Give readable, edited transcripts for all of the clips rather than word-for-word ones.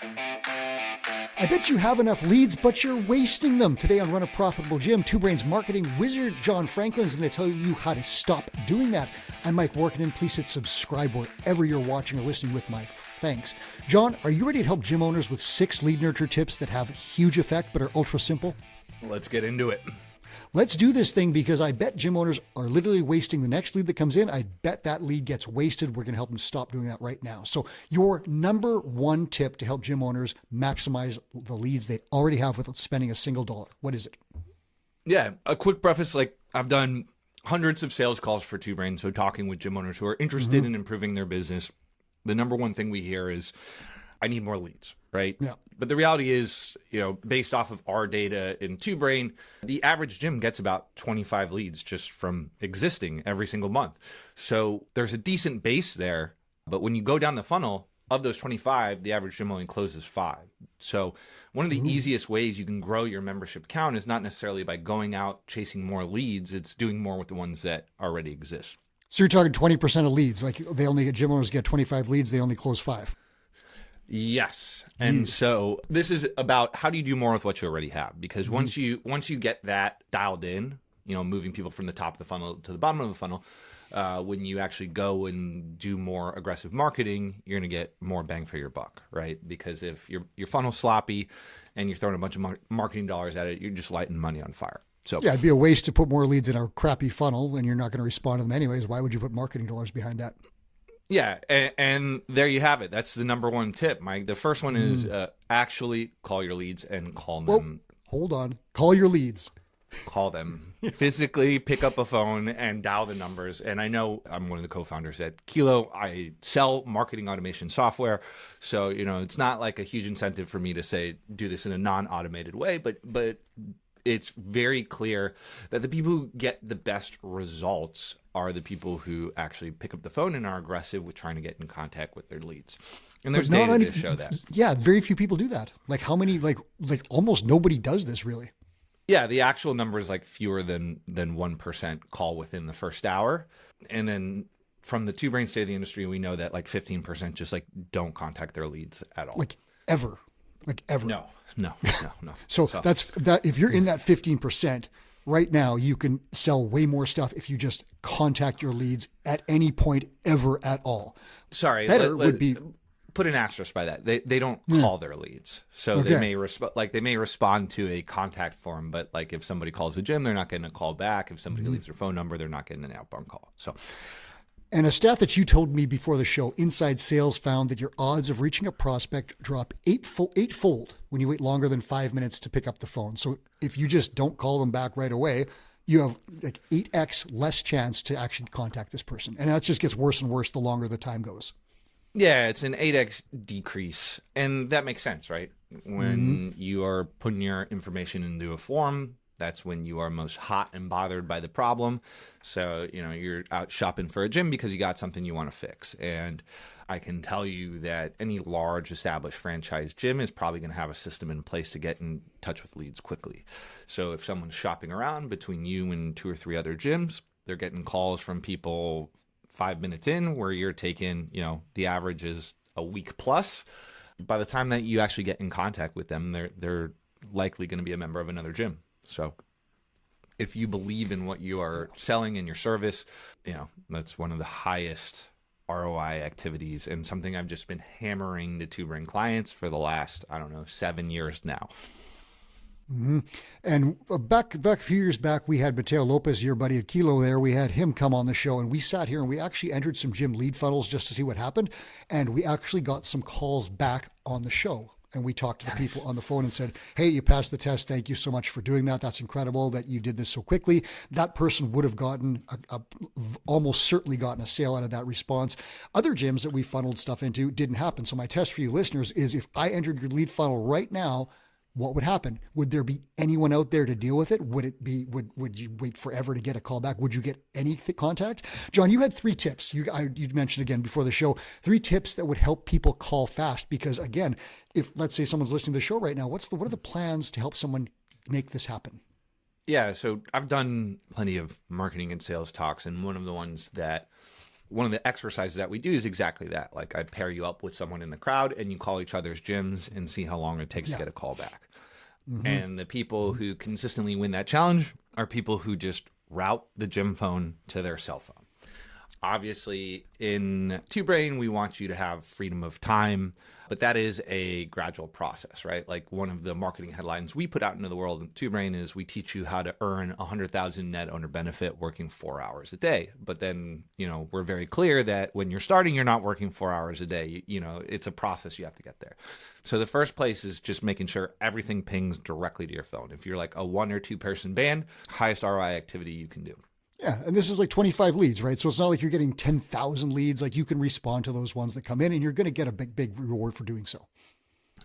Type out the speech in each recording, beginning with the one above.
I bet you have enough leads, but you're wasting them. Today on Run a Profitable Gym, Two Brains marketing wizard John Franklin is going to tell you how to stop doing that. I'm Mike Workinen. Please hit subscribe wherever you're watching or listening with my thanks. John, are you ready to help gym owners with 6 lead nurture tips that have a huge effect but are ultra simple? Let's get into it. Let's do this thing because I bet gym owners are literally wasting the next lead that comes in. I bet that lead gets wasted. We're going to help them stop doing that right now. So your number one tip to help gym owners maximize the leads they already have without spending a single dollar. What is it? Yeah, a quick preface, like I've done hundreds of sales calls for Two Brains, so talking with gym owners who are interested in improving their business. The number one thing we hear is, I need more leads, right? Yeah. But the reality is, based off of our data in Two Brain, the average gym gets about 25 leads just from existing every single month. So there's a decent base there. But when you go down the funnel, of those 25, the average gym only closes 5. So one of the easiest ways you can grow your membership count is not necessarily by going out chasing more leads. It's doing more with the ones that already exist. So you're talking 20% of leads. Like gym owners get 25 leads, they only close 5. Yes. And so this is about how do you do more with what you already have? Because once you get that dialed in, moving people from the top of the funnel to the bottom of the funnel, when you actually go and do more aggressive marketing, you're going to get more bang for your buck, right? Because if your funnel's sloppy and you're throwing a bunch of marketing dollars at it, you're just lighting money on fire. So yeah, it'd be a waste to put more leads in a crappy funnel and you're not going to respond to them anyways. Why would you put marketing dollars behind that? Yeah, and there you have it. That's the number one tip, Mike. The first one is actually call your leads and call them. Hold on. Call your leads. Call them. Physically pick up a phone and dial the numbers. And I know I'm one of the co-founders at Kilo. I sell marketing automation software. So, it's not like a huge incentive for me to say do this in a non-automated way, but it's very clear that the people who get the best results are the people who actually pick up the phone and are aggressive with trying to get in contact with their leads. And there's data to show that. Yeah, very few people do that. Like how many, like almost nobody does this really. Yeah, the actual number is like fewer than 1% call within the first hour. And then from the Two Brain State of the Industry, we know that like 15% just like don't contact their leads at all. Like ever. No. So that's that. If you're in that 15%, right now, you can sell way more stuff if you just contact your leads at any point ever at all. Sorry, would be put an asterisk by that. They don't call their leads, so they may respond to a contact form, but like if somebody calls the gym, they're not getting a call back. If somebody leaves their phone number, they're not getting an outbound call. So. And a stat that you told me before the show, Inside Sales found that your odds of reaching a prospect drop eightfold when you wait longer than 5 minutes to pick up the phone. So if you just don't call them back right away, you have like 8x less chance to actually contact this person. And that just gets worse and worse the longer the time goes. Yeah, it's an 8x decrease. And that makes sense, right? When you are putting your information into a form, that's when you are most hot and bothered by the problem. So, you're out shopping for a gym because you got something you want to fix. And I can tell you that any large established franchise gym is probably going to have a system in place to get in touch with leads quickly. So if someone's shopping around between you and 2 or 3 other gyms, they're getting calls from people 5 minutes in where you're taking, the average is a week plus. By the time that you actually get in contact with them, they're likely going to be a member of another gym. So if you believe in what you are selling in your service, that's one of the highest ROI activities and something I've just been hammering to Two Brain clients for the last, 7 years now. Mm-hmm. And back a few years back, we had Mateo Lopez, your buddy at Kilo there. We had him come on the show and we sat here and we actually entered some gym lead funnels just to see what happened. And we actually got some calls back on the show. And we talked to the people on the phone and said, hey, you passed the test. Thank you so much for doing that. That's incredible that you did this so quickly. That person would have gotten almost certainly gotten a sale out of that response. Other gyms that we funneled stuff into didn't happen. So my test for you listeners is if I entered your lead funnel right now, what would happen? Would there be anyone out there to deal with it? Would you wait forever to get a call back? Would you get any contact? John, you had 3 tips. You mentioned again before the show, 3 tips that would help people call fast. Because again, if let's say someone's listening to the show right now, what are the plans to help someone make this happen? Yeah. So I've done plenty of marketing and sales talks. And one of the ones that one of the exercises that we do is exactly that. Like I pair you up with someone in the crowd and you call each other's gyms and see how long it takes to get a call back. And the people who consistently win that challenge are people who just route the gym phone to their cell phone. Obviously, in Two Brain, we want you to have freedom of time, but that is a gradual process, right? Like one of the marketing headlines we put out into the world in Two Brain is we teach you how to earn 100,000 net owner benefit working 4 hours a day. But then, we're very clear that when you're starting, you're not working 4 hours a day. It's a process you have to get there. So the first place is just making sure everything pings directly to your phone. If you're like a 1 or 2 person band, highest ROI activity you can do. Yeah, and this is like 25 leads, right? So it's not like you're getting 10,000 leads. Like you can respond to those ones that come in and you're going to get a big reward for doing so.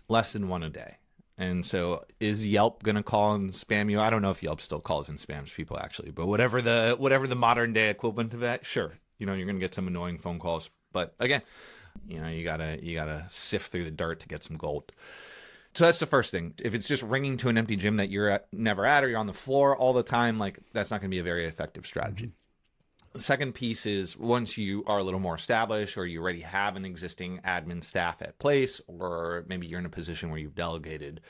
Less than 1 a day. And so is Yelp going to call and spam you? I don't know if Yelp still calls and spams people actually, but whatever the modern day equivalent of that, sure. You're going to get some annoying phone calls, but again, you gotta sift through the dirt to get some gold. So that's the first thing. If it's just ringing to an empty gym that you're never at, or you're on the floor all the time, like that's not going to be a very effective strategy. The second piece is once you are a little more established or you already have an existing admin staff at place, or maybe you're in a position where you've delegated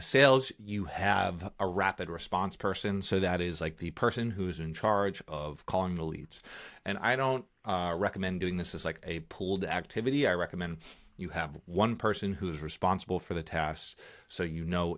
sales, you have a rapid response person. So that is like the person who is in charge of calling the leads. And I don't recommend doing this as like a pooled activity. I recommend you have one person who is responsible for the task, so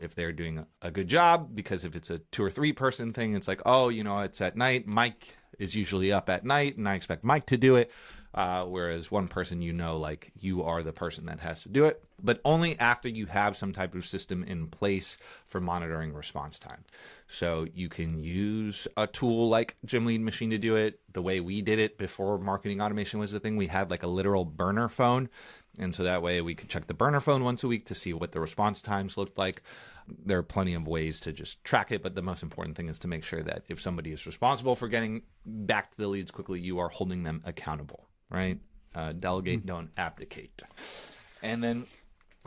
if they're doing a good job, because if it's a 2 or 3 person thing, it's like, it's at night. Mike is usually up at night, and I expect Mike to do it. Whereas one person, like you are the person that has to do it, but only after you have some type of system in place for monitoring response time. So you can use a tool like Gym Lead Machine to do it. The way we did it before marketing automation was the thing, we had like a literal burner phone. And so that way we could check the burner phone once a week to see what the response times looked like. There are plenty of ways to just track it, but the most important thing is to make sure that if somebody is responsible for getting back to the leads quickly, you are holding them accountable, right? Delegate, don't abdicate. And then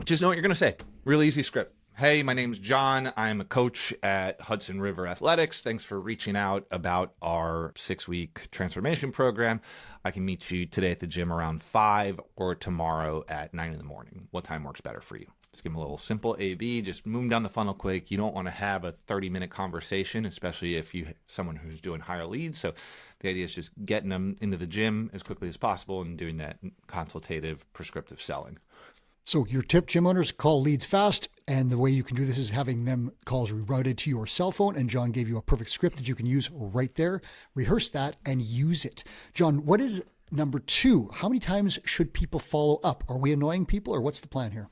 just know what you're going to say. Real easy script. Hey, my name's John. I'm a coach at Hudson River Athletics. Thanks for reaching out about our 6-week transformation program. I can meet you today at the gym around 5 or tomorrow at 9 in the morning. What time works better for you? Just give them a little simple A/B. Just move them down the funnel quick. You don't want to have a 30-minute conversation, especially if you someone who's doing higher leads. So the idea is just getting them into the gym as quickly as possible and doing that consultative, prescriptive selling. So your tip, gym owners, call leads fast. And the way you can do this is having them calls rerouted to your cell phone. And John gave you a perfect script that you can use right there. Rehearse that and use it. John, what is number 2? How many times should people follow up? Are we annoying people, or what's the plan here?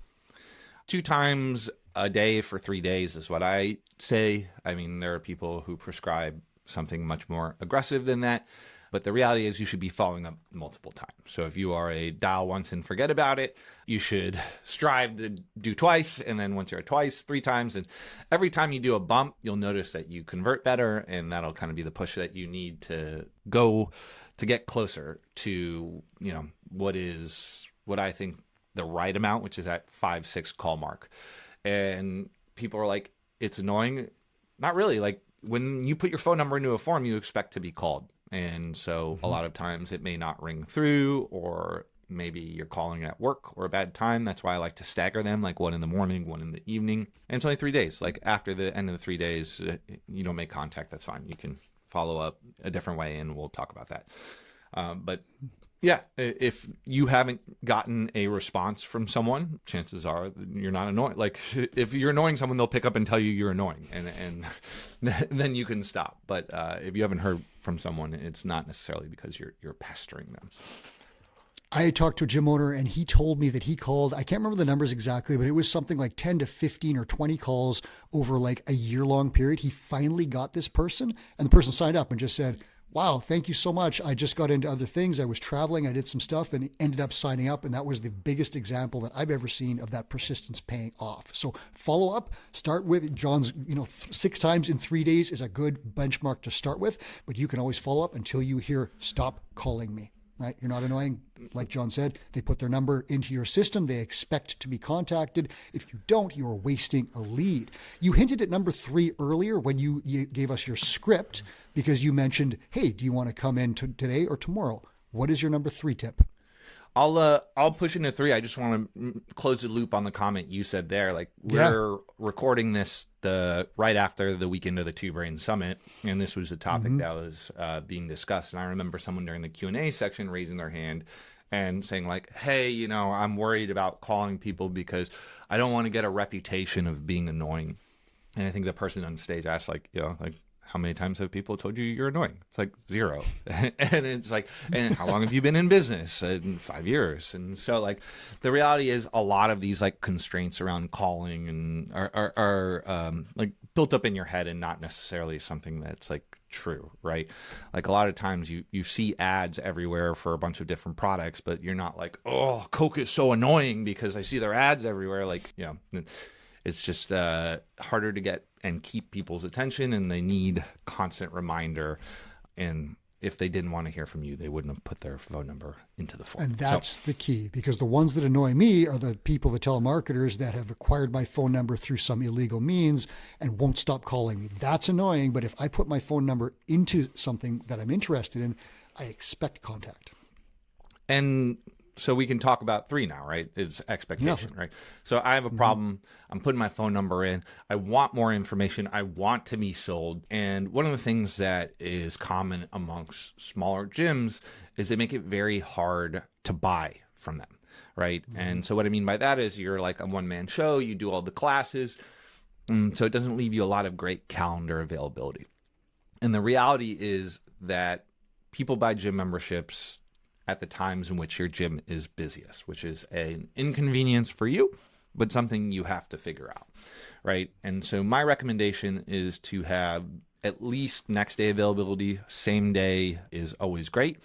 2 times a day for 3 days is what I say. I mean, there are people who prescribe something much more aggressive than that. But the reality is you should be following up multiple times. So if you are a dial once and forget about it, you should strive to do twice. And then once you're at twice, 3 times. And every time you do a bump, you'll notice that you convert better. And that'll kind of be the push that you need to go to get closer to, what I think the right amount, which is at 5-6 call mark. And people are like, it's annoying. Not really. Like when you put your phone number into a form, you expect to be called. And so a lot of times it may not ring through, or maybe you're calling at work or a bad time. That's why I like to stagger them, like 1 in the morning, 1 in the evening. And it's only 3 days. Like after the end of the 3 days, you don't make contact. That's fine. You can follow up a different way and we'll talk about that. But yeah, if you haven't gotten a response from someone, chances are you're not annoying. Like if you're annoying someone, they'll pick up and tell you you're annoying, and then you can stop. But if you haven't heard from someone, it's not necessarily because you're pestering them. I talked to a gym owner and he told me that he called, I can't remember the numbers exactly, but it was something like 10 to 15 or 20 calls over like a year-long period. He finally got this person, and the person signed up and just said, wow, thank you so much. I just got into other things. I was traveling. I did some stuff and ended up signing up. And that was the biggest example that I've ever seen of that persistence paying off. So follow up, start with John's, 6 times in 3 days is a good benchmark to start with, but you can always follow up until you hear, stop calling me, right? You're not annoying. Like John said, they put their number into your system. They expect to be contacted. If you don't, you are wasting a lead. You hinted at number 3 earlier when you gave us your script, because you mentioned, hey, do you want to come in today or tomorrow? What is your number 3 tip? I'll push into 3. I just want to close the loop on the comment you said there. Like, we're recording this the right after the weekend of the Two Brain Summit, and this was a topic that was being discussed. And I remember someone during the Q&A section raising their hand and saying like, "Hey, you know, I'm worried about calling people because I don't want to get a reputation of being annoying." And I think the person on stage asked like, you know, like, how many times have people told you you're annoying? It's like 0. And it's like, and how long have you been in business? In 5 years. And so like the reality is a lot of these like constraints around calling and are like built up in your head and not necessarily something that's like true, right? Like a lot of times you see ads everywhere for a bunch of different products, but you're not like, oh, Coke is so annoying because I see their ads everywhere. Like, you know, it's just harder to get and keep people's attention, and they need constant reminder. And if they didn't want to hear from you, they wouldn't have put their phone number into the form. And that's the key, because the ones that annoy me are the people, the telemarketers that have acquired my phone number through some illegal means and won't stop calling me. That's annoying. But if I put my phone number into something that I'm interested in, I expect contact. And so we can talk about 3 now, right? It's expectation, right? So I have a problem. I'm putting my phone number in. I want more information. I want to be sold. And one of the things that is common amongst smaller gyms is they make it very hard to buy from them, right? And so what I mean by that is you're like a one-man show. You do all the classes. So it doesn't leave you a lot of great calendar availability. And the reality is that people buy gym memberships at the times in which your gym is busiest, which is an inconvenience for you, but something you have to figure out, right? And so my recommendation is to have at least next day availability. Same day is always great,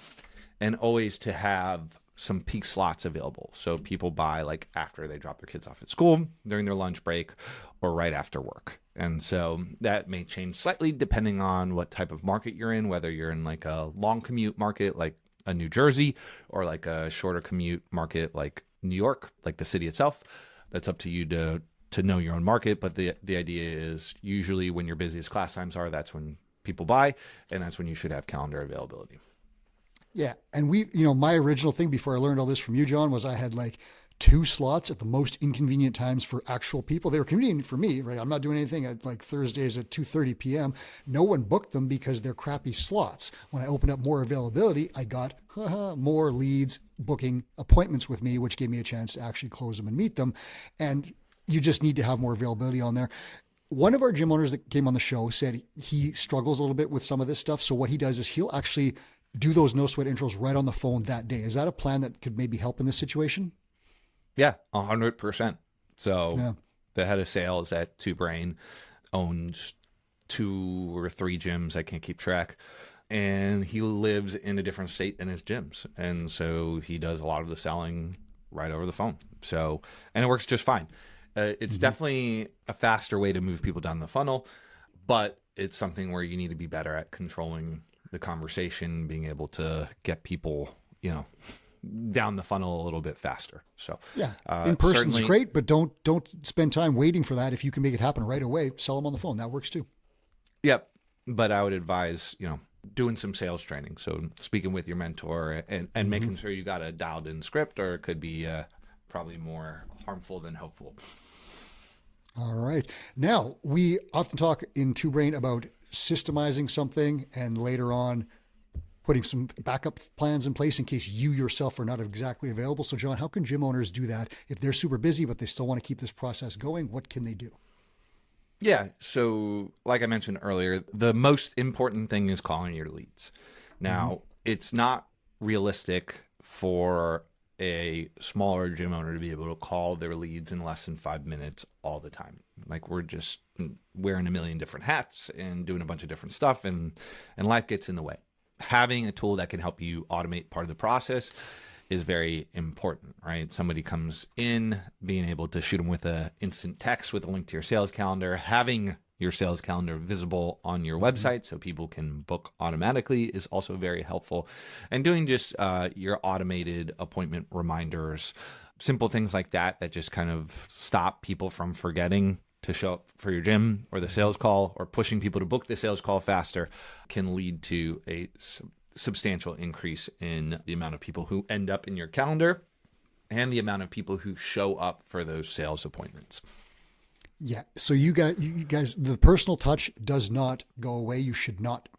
and always to have some peak slots available. So people buy like after they drop their kids off at school, during their lunch break, or right after work. And so that may change slightly depending on what type of market you're in, whether you're in like a long commute market, like a New Jersey, or like a shorter commute market like New York, like the city itself. That's up to you to know your own market. But the idea is usually when your busiest class times are, that's when people buy, and that's when you should have calendar availability. Yeah. And my original thing before I learned all this from you, John, was I had like 2 slots at the most inconvenient times for actual people. They were convenient for me, right? I'm not doing anything at like Thursdays at 2:30 p.m. No one booked them because they're crappy slots. When I opened up more availability, I got more leads booking appointments with me, which gave me a chance to actually close them and meet them. And you just need to have more availability on there. One of our gym owners that came on the show said he struggles a little bit with some of this stuff. So what he does is he'll actually do those no sweat intros right on the phone that day. Is that a plan that could maybe help in this situation? Yeah, 100%. So the head of sales at Two Brain owns 2 or 3 gyms. I can't keep track. And he lives in a different state than his gyms. And so he does a lot of the selling right over the phone. So, and it works just fine. It's definitely a faster way to move people down the funnel, but it's something where you need to be better at controlling the conversation, being able to get people, down the funnel a little bit faster. So yeah, in person's great, but don't spend time waiting for that. If you can make it happen right away, sell them on the phone. That works too. Yep. But I would advise, doing some sales training. So speaking with your mentor and making sure you got a dialed in script, or it could be probably more harmful than helpful. All right. Now, we often talk in Two Brain about systemizing something and later on putting some backup plans in place in case you yourself are not exactly available. So, John, how can gym owners do that if they're super busy, but they still want to keep this process going? What can they do? Yeah. So like I mentioned earlier, the most important thing is calling your leads. Now, it's not realistic for a smaller gym owner to be able to call their leads in less than 5 minutes all the time. Like, we're just wearing a million different hats and doing a bunch of different stuff, and life gets in the way. Having a tool that can help you automate part of the process is very important, right? Somebody comes in, being able to shoot them with an instant text with a link to your sales calendar, having your sales calendar visible on your website so people can book automatically is also very helpful. And doing just your automated appointment reminders, simple things like that just kind of stop people from forgetting to show up for your gym or the sales call, or pushing people to book the sales call faster, can lead to a substantial increase in the amount of people who end up in your calendar and the amount of people who show up for those sales appointments. Yeah. So you guys, the personal touch does not go away. You should not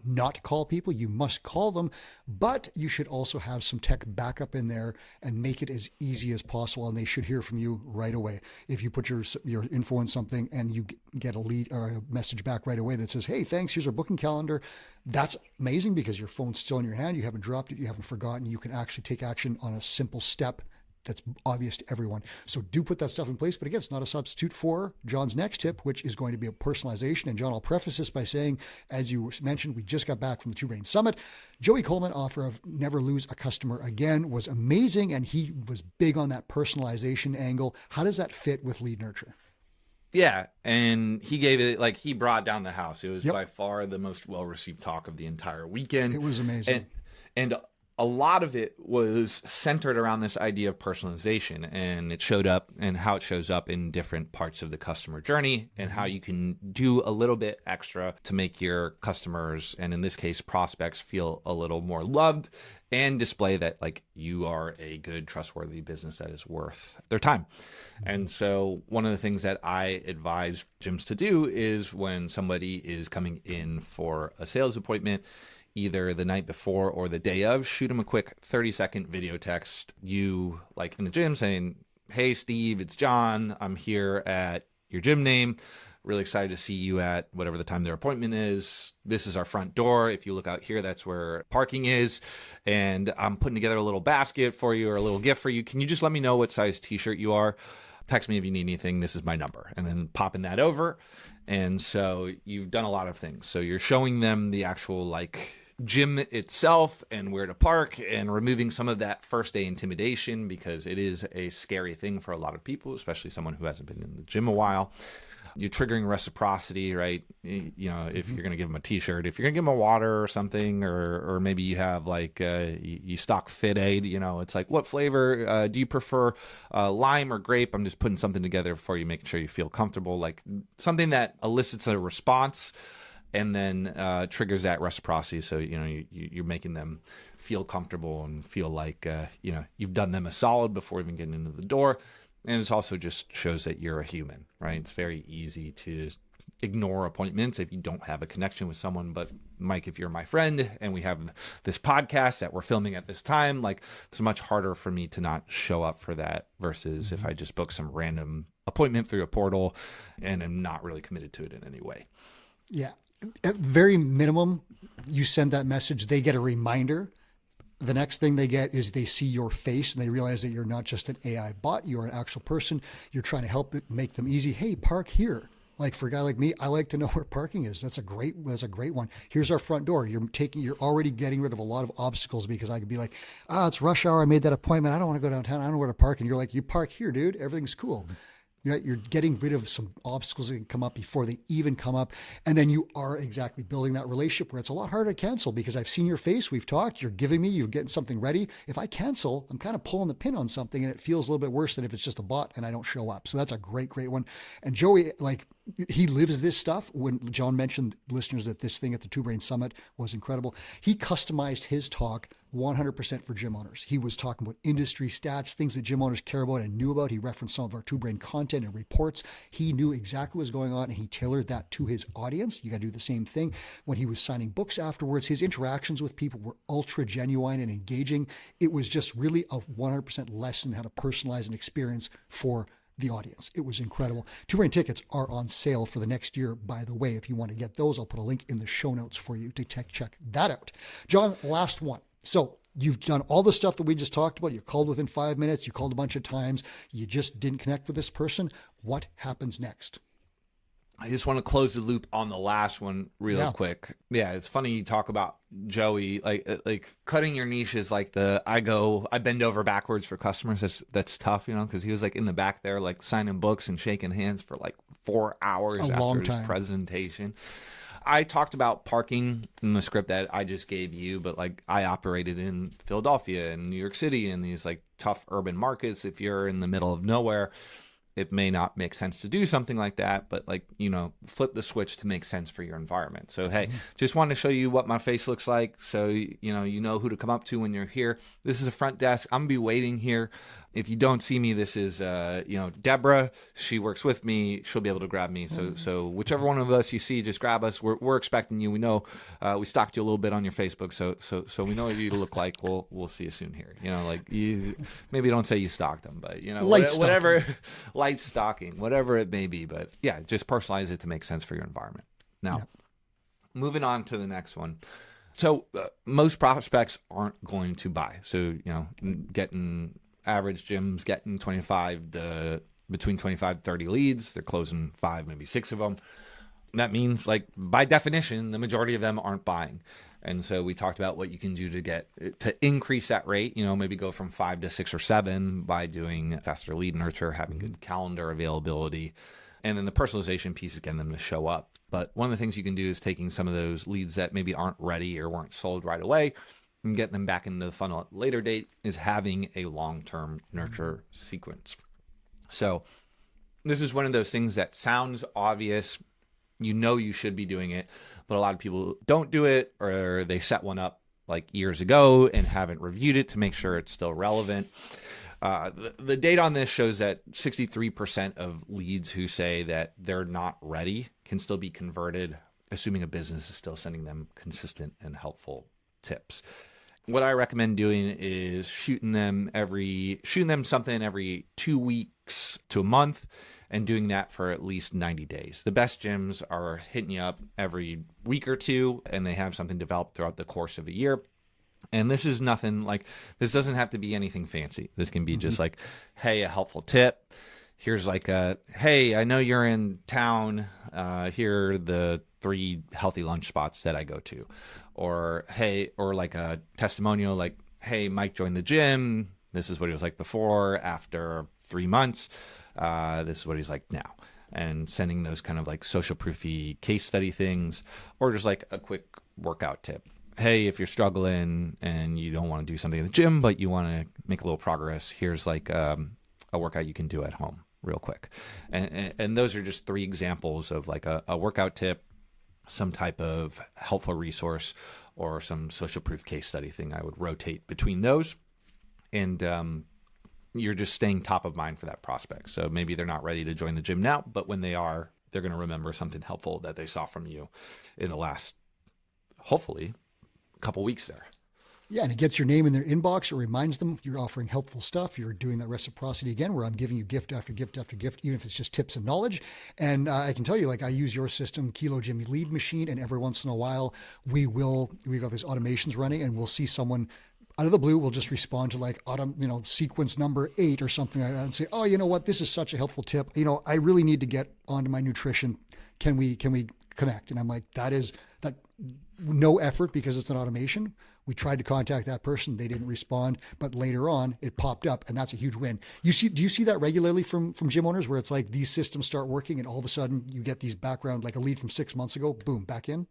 call people. You must call them, but you should also have some tech backup in there and make it as easy as possible. And they should hear from you right away. If you put your info in something and you get a lead or a message back right away that says, "Hey, thanks. Here's our booking calendar." That's amazing because your phone's still in your hand. You haven't dropped it. You haven't forgotten. You can actually take action on a simple step that's obvious to everyone. So do put that stuff in place. But again, it's not a substitute for John's next tip, which is going to be a personalization. And John, I'll preface this by saying, as you mentioned, we just got back from the Two Brain Summit. Joey Coleman offer of never lose a customer again was amazing. And he was big on that personalization angle. How does that fit with lead nurture? Yeah, and he gave it, like, he brought down the house. It was by far the most well-received talk of the entire weekend. It was amazing. And a lot of it was centered around this idea of personalization, and it showed up and how it shows up in different parts of the customer journey and how you can do a little bit extra to make your customers, and in this case, prospects, feel a little more loved and display that, like, you are a good, trustworthy business that is worth their time. And so one of the things that I advise gyms to do is when somebody is coming in for a sales appointment, either the night before or the day of, shoot them a quick 30-second video text. You, like in the gym, saying, "Hey, Steve, it's John. I'm here at your gym name. Really excited to see you at whatever the time their appointment is. This is our front door. If you look out here, that's where parking is. And I'm putting together a little basket for you or a little gift for you. Can you just let me know what size t-shirt you are? Text me if you need anything. This is my number." And then popping that over. And so you've done a lot of things. So you're showing them the actual, like, gym itself and where to park, and removing some of that first day intimidation, because it is a scary thing for a lot of people, especially someone who hasn't been in the gym a while. You're triggering reciprocity, right? You know, if you're going to give them a t-shirt, if you're going to give them a water or something, or maybe you have, like, you stock Fit Aid, you know, it's like, what flavor do you prefer, lime or grape? I'm just putting something together for you, making sure you feel comfortable, like something that elicits a response and then triggers that reciprocity. So, you know, you're making them feel comfortable and feel like, you know, you've done them a solid before even getting into the door. And it also just shows that you're a human, right? It's very easy to ignore appointments if you don't have a connection with someone. But Mike, if you're my friend and we have this podcast that we're filming at this time, like, it's much harder for me to not show up for that versus if I just book some random appointment through a portal and am not really committed to it in any way. Yeah. At very minimum, you send that message, they get a reminder. The next thing they get is they see your face and they realize that you're not just an AI bot, you're an actual person. You're trying to help make them easy. Hey, park here. Like, for a guy like me, I like to know where parking is. That's a great one. Here's our front door. You're already getting rid of a lot of obstacles, because I could be like, it's rush hour. I made that appointment. I don't want to go downtown. I don't know where to park. And you're like, you park here, dude. Everything's cool. You're getting rid of some obstacles that can come up before they even come up. And then you are exactly building that relationship where it's a lot harder to cancel, because I've seen your face. We've talked. You're getting something ready. If I cancel, I'm kind of pulling the pin on something, and it feels a little bit worse than if it's just a bot and I don't show up. So that's a great, great one. And Joey, like, he lives this stuff. When John mentioned, listeners, that this thing at the Two Brain Summit was incredible, he customized his talk 100% for gym owners. He was talking about industry stats, things that gym owners care about and knew about. He referenced some of our Two Brain content and reports. He knew exactly what was going on, and he tailored that to his audience. You got to do the same thing. When he was signing books afterwards, his interactions with people were ultra genuine and engaging. It was just really a 100% lesson how to personalize an experience for the audience. It was incredible. Two Brain tickets are on sale for the next year, by the way. If you want to get those, I'll put a link in the show notes for you to check that out. John, last one. So you've done all the stuff that we just talked about. You called within 5 minutes. You called a bunch of times. You just didn't connect with this person. What happens next? I just want to close the loop on the last one real quick. Yeah, it's funny you talk about Joey, like cutting your niche is like I bend over backwards for customers. That's tough, you know, because he was like in the back there, like signing books and shaking hands for like 4 hours after his presentation. I talked about parking in the script that I just gave you, but like I operated in Philadelphia and New York City in these like tough urban markets. If you're in the middle of nowhere, it may not make sense to do something like that, but like, flip the switch to make sense for your environment. So, hey, just wanted to show you what my face looks like. So, you know who to come up to when you're here. This is a front desk. I'm going to be waiting here. If you don't see me, this is, Deborah. She works with me. She'll be able to grab me. So whichever one of us you see, just grab us. We're expecting you. We know, we stalked you a little bit on your Facebook. So we know what you look like. We'll see you soon here. Maybe don't say you stalked them, but whatever, light stalking, whatever it may be. But yeah, just personalize it to make sense for your environment. Now, moving on to the next one. So most prospects aren't going to buy. So, average gyms getting between 25 to 30 leads. They're closing 5, maybe 6 of them. That means, like, by definition, the majority of them aren't buying. And so we talked about what you can do to increase that rate, maybe go from 5 to 6 or 7 by doing faster lead nurture, having good calendar availability. And then the personalization piece is getting them to show up. But one of the things you can do is taking some of those leads that maybe aren't ready or weren't sold right away and get them back into the funnel at a later date, is having a long-term nurture sequence. So this is one of those things that sounds obvious. You should be doing it, but a lot of people don't do it, or they set one up like years ago and haven't reviewed it to make sure it's still relevant. The data on this shows that 63% of leads who say that they're not ready can still be converted, assuming a business is still sending them consistent and helpful tips. What I recommend doing is shooting them something every 2 weeks to a month, and doing that for at least 90 days. The best gyms are hitting you up every week or two, and they have something developed throughout the course of a year. And this is nothing like, this doesn't have to be anything fancy. This can be just like, hey, a helpful tip. Here's like hey, I know you're in town. Here are the 3 healthy lunch spots that I go to. Or, hey, or like a testimonial, like, hey, Mike joined the gym. This is what he was like before. After 3 months, this is what he's like now. And sending those kind of like social proofy case study things, or just like a quick workout tip. Hey, if you're struggling and you don't want to do something in the gym, but you want to make a little progress, here's like a workout you can do at home real quick. And those are just 3 examples of like a workout tip, some type of helpful resource, or some social proof case study thing. I would rotate between those. And you're just staying top of mind for that prospect. So maybe they're not ready to join the gym now, but when they are, they're going to remember something helpful that they saw from you in the last, hopefully, couple weeks there. Yeah, and it gets your name in their inbox. It reminds them you're offering helpful stuff. You're doing that reciprocity again, where I'm giving you gift after gift after gift, even if it's just tips and knowledge. And I can tell you, like, I use your system, Kilo Gym Lead Machine, and every once in a while we've got these automations running, and we'll see someone out of the blue will just respond to like sequence number 8 or something like that, and say, oh, you know what, this is such a helpful tip. I really need to get onto my nutrition. Can we connect? And I'm like, that no effort, because it's an automation. We tried to contact that person. They didn't respond, but later on it popped up, and that's a huge win. Do you see that regularly from gym owners, where it's like these systems start working and all of a sudden you get these background, like a lead from 6 months ago, boom, back in?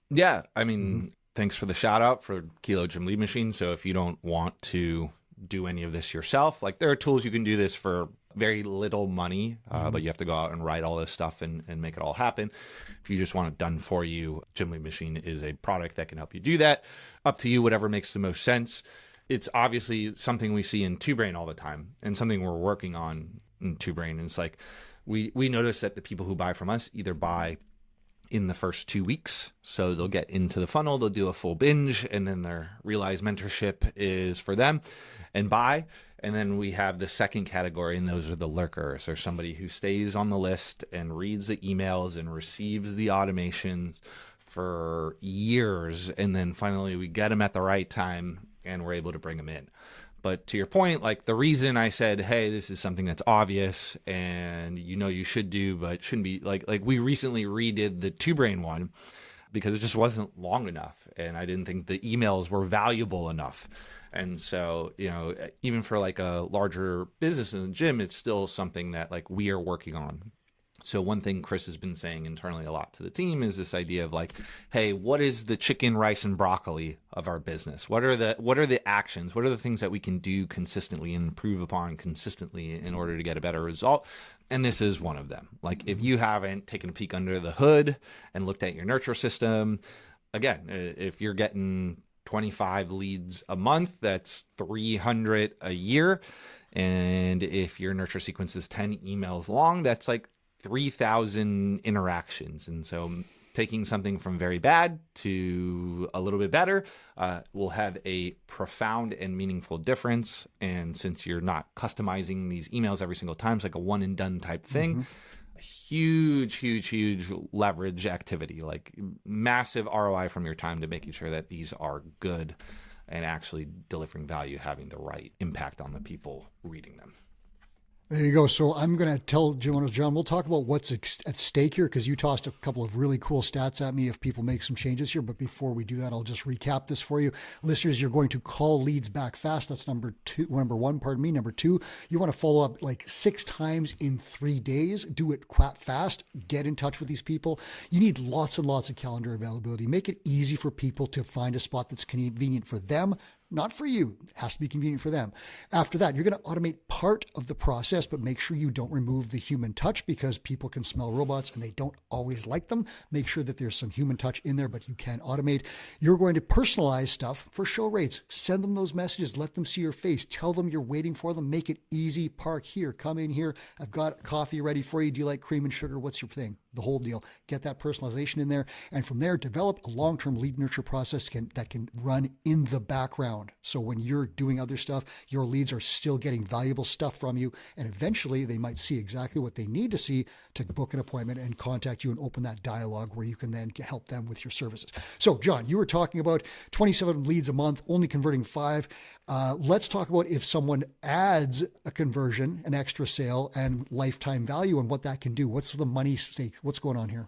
Yeah. I mean, thanks for the shout out for Kilo Gym Lead Machine. So if you don't want to do any of this yourself, like, there are tools you can do this for very little money, but you have to go out and write all this stuff and make it all happen. If you just want it done for you, Gym Lead Machine is a product that can help you do that. Up to you, whatever makes the most sense. It's obviously something we see in Two Brain all the time, and something we're working on in Two Brain. And it's like, we notice that the people who buy from us either buy in the first 2 weeks. So they'll get into the funnel, they'll do a full binge, and then their realize mentorship is for them and buy. And then we have the second category, and those are the lurkers, or somebody who stays on the list and reads the emails and receives the automations for years. And then finally we get them at the right time and we're able to bring them in. But to your point, like, the reason I said, hey, this is something that's obvious and you should do, but shouldn't be, like we recently redid the Two Brain one because it just wasn't long enough. And I didn't think the emails were valuable enough. And so, even for like a larger business in the gym, it's still something that like we are working on. So one thing Chris has been saying internally a lot to the team is this idea of like, hey, what is the chicken, rice, and broccoli of our business? What are the actions? What are the things that we can do consistently and improve upon consistently in order to get a better result? And this is one of them. Like if you haven't taken a peek under the hood and looked at your nurture system, again, if you're getting 25 leads a month, that's 300 a year. And if your nurture sequence is 10 emails long, that's like 3,000 interactions. And so taking something from very bad to a little bit better will have a profound and meaningful difference. And since you're not customizing these emails every single time, it's like a one and done type thing. Huge leverage activity, like massive ROI from your time to making sure that these are good and actually delivering value, having the right impact on the people reading them. There you go. So I'm going to tell John, we'll talk about what's at stake here because you tossed a couple of really cool stats at me if people make some changes here. But before we do that, I'll just recap this for you. Listeners, you're going to call leads back fast. That's number one, pardon me. Number two, you want to follow up like 6 times in 3 days. Do it quite fast. Get in touch with these people. You need lots and lots of calendar availability. Make it easy for people to find a spot that's convenient for them. Not for you. It has to be convenient for them. After that, you're going to automate part of the process, but make sure you don't remove the human touch because people can smell robots and they don't always like them. Make sure that there's some human touch in there, but you can automate. You're going to personalize stuff for show rates. Send them those messages. Let them see your face. Tell them you're waiting for them. Make it easy. Park here. Come in here. I've got coffee ready for you. Do you like cream and sugar? What's your thing? The whole deal. Get that personalization in there. And from there, develop a long-term lead nurture process that can run in the background. So when you're doing other stuff, your leads are still getting valuable stuff from you. And eventually they might see exactly what they need to see to book an appointment and contact you and open that dialogue where you can then help them with your services. So John, you were talking about 27 leads a month, only converting 5. Let's talk about if someone adds a conversion, an extra sale, and lifetime value and what that can do. What's the money stake? What's going on here?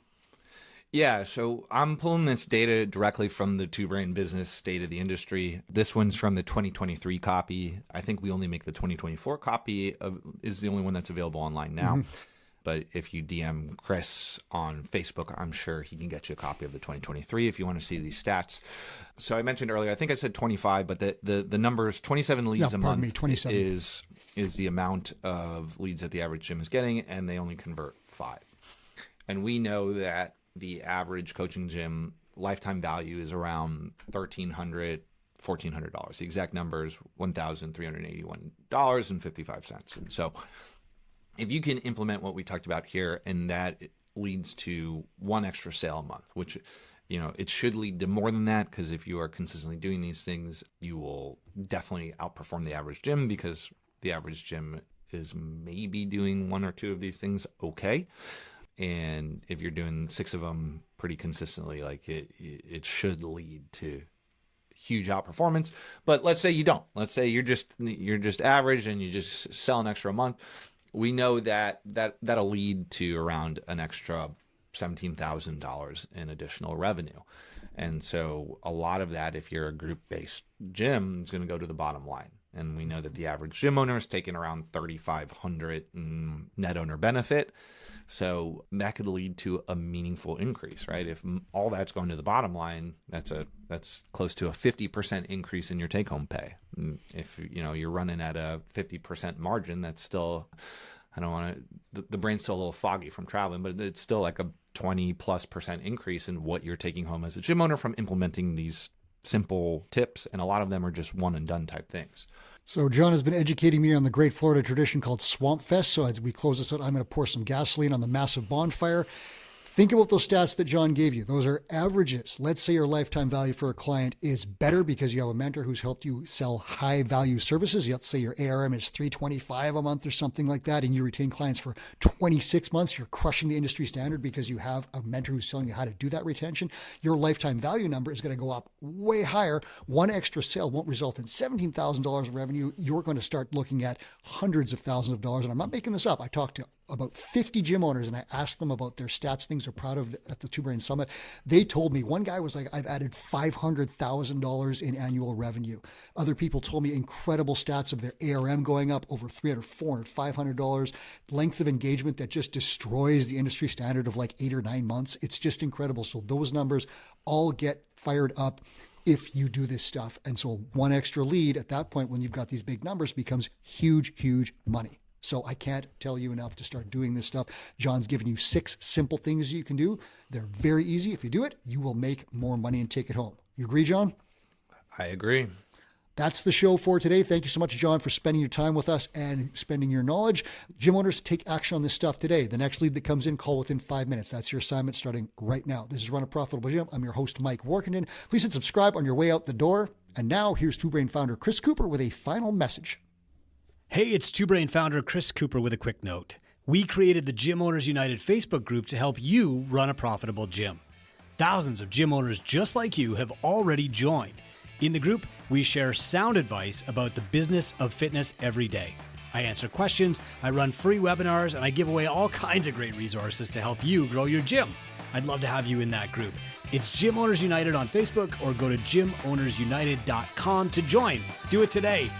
Yeah, so I'm pulling this data directly from the Two Brain Business State of the Industry. This one's from the 2023 copy. I think we only make the 2024 copy is the only one that's available online now. But if you DM Chris on Facebook, I'm sure he can get you a copy of the 2023 if you want to see these stats. So I mentioned earlier, I think I said 25, but the numbers 27 leads a month 27. is the amount of leads that the average gym is getting, and they only convert 5. And we know that the average coaching gym lifetime value is around $1,300, $1,400. The exact number is $1,381.55. And so if you can implement what we talked about here, and that leads to 1 extra sale a month, which, you know, it should lead to more than that, because if you are consistently doing these things, you will definitely outperform the average gym, because the average gym is maybe doing 1 or 2 of these things okay. And if you're doing 6 of them pretty consistently, like it should lead to huge outperformance. But let's say you don't. Let's say you're just average and you just sell an extra a month. We know that'll lead to around an extra $17,000 in additional revenue. And so a lot of that, if you're a group-based gym, is going to go to the bottom line. And we know that the average gym owner is taking around $3,500 in net owner benefit. So that could lead to a meaningful increase, right? If all that's going to the bottom line, that's close to a 50% increase in your take-home pay. If you're running at a 50% margin, that's still, I don't want to, the brain's still a little foggy from traveling, but it's still like a 20+% increase in what you're taking home as a gym owner from implementing these simple tips. And a lot of them are just one and done type things. So John has been educating me on the great Florida tradition called Swamp Fest. So as we close this out, I'm going to pour some gasoline on the massive bonfire. Think about those stats that John gave you. Those are averages. Let's say your lifetime value for a client is better because you have a mentor who's helped you sell high value services. Let's say your ARM is $325 a month or something like that, and you retain clients for 26 months. You're crushing the industry standard because you have a mentor who's telling you how to do that retention. Your lifetime value number is going to go up way higher. 1 extra sale won't result in $17,000 of revenue. You're going to start looking at hundreds of thousands of dollars. And I'm not making this up. I talked to about 50 gym owners, and I asked them about their stats, things they're proud of at the Two Brain Summit. They told me, one guy was like, I've added $500,000 in annual revenue. Other people told me incredible stats of their ARM going up over $300, $400, $500, length of engagement that just destroys the industry standard of like 8 or 9 months. It's just incredible. So those numbers all get fired up if you do this stuff. And so one extra lead at that point, when you've got these big numbers, becomes huge, huge money. So I can't tell you enough to start doing this stuff. John's given you 6 simple things you can do. They're very easy. If you do it, you will make more money and take it home. You agree, John? I agree. That's the show for today. Thank you so much, John, for spending your time with us and spending your knowledge. Gym owners, take action on this stuff today. The next lead that comes in, call within 5 minutes. That's your assignment starting right now. This is Run a Profitable Gym. I'm your host, Mike Workenden. Please hit subscribe on your way out the door. And now here's Two Brain founder Chris Cooper with a final message. Hey, it's Two Brain founder Chris Cooper with a quick note. We created the Gym Owners United Facebook group to help you run a profitable gym. Thousands of gym owners just like you have already joined. In the group, we share sound advice about the business of fitness every day. I answer questions, I run free webinars, and I give away all kinds of great resources to help you grow your gym. I'd love to have you in that group. It's Gym Owners United on Facebook, or go to gymownersunited.com to join. Do it today.